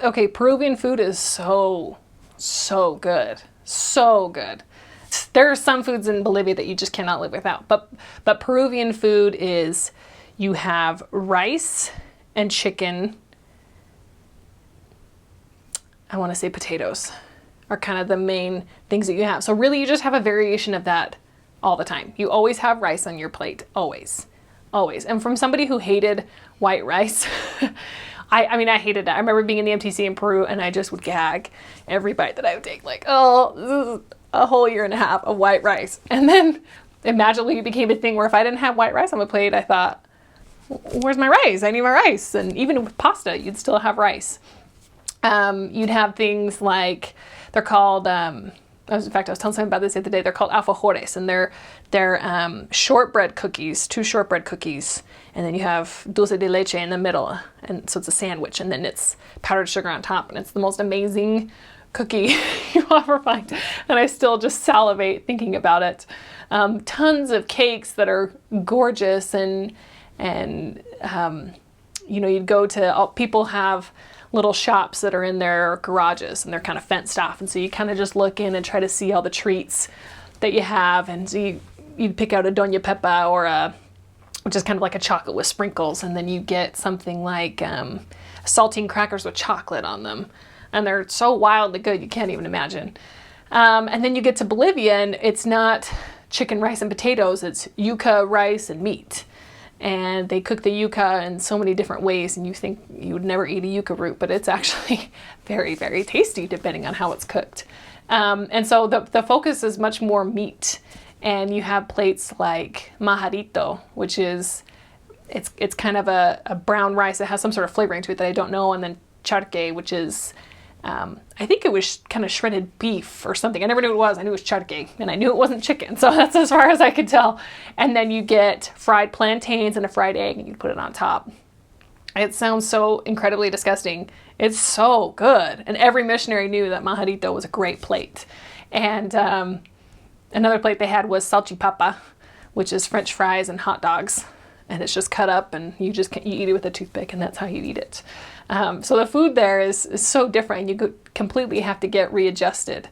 okay, Peruvian food is so good. So good. There are some foods in Bolivia that you just cannot live without. But Peruvian food is, you have rice and chicken. I want to say potatoes are kind of the main things that you have. So really you just have a variation of that all the time. You always have rice on your plate. Always. Always. And from somebody who hated white rice, I mean, I hated it. I remember being in the MTC in Peru and I just would gag every bite that I would take. Like, oh, this is a whole year and a half of white rice. And then it magically became a thing where if I didn't have white rice on my plate, I thought, where's my rice? I need my rice. And even with pasta, you'd still have rice. You'd have things like, they're called, in fact, I was telling someone about this the other day. They're called alfajores, and they're shortbread cookies, 2 shortbread cookies, and then you have dulce de leche in the middle, and so it's a sandwich, and then it's powdered sugar on top, and it's the most amazing cookie you ever find, and I still just salivate thinking about it. Tons of cakes that are gorgeous, and you know, you'd go to, people have little shops that are in their garages and they're kind of fenced off, and so you kind of just look in and try to see all the treats that you have, and so you'd pick out a Doña Pepa or which is kind of like a chocolate with sprinkles, and then you get something like saltine crackers with chocolate on them, and they're so wildly good you can't even imagine. And then you get to Bolivia and it's not chicken, rice, and potatoes, it's yuca, rice, and meat. And they cook the yuca in so many different ways, and you think you would never eat a yuca root, but it's actually very, very tasty depending on how it's cooked. And so the focus is much more meat, and you have plates like majadito, which is, it's kind of a brown rice that has some sort of flavoring to it that I don't know, and then charque, which is, I think it was kind of shredded beef or something. I never knew what it was. I knew it was charque, and I knew it wasn't chicken. So that's as far as I could tell. And then you get fried plantains and a fried egg, and you put it on top. It sounds so incredibly disgusting. It's so good. And every missionary knew that majadito was a great plate. And another plate they had was salchipapa, which is French fries and hot dogs. And it's just cut up, and you eat it with a toothpick, and that's how you eat it. So the food there is so different. You completely have to get readjusted.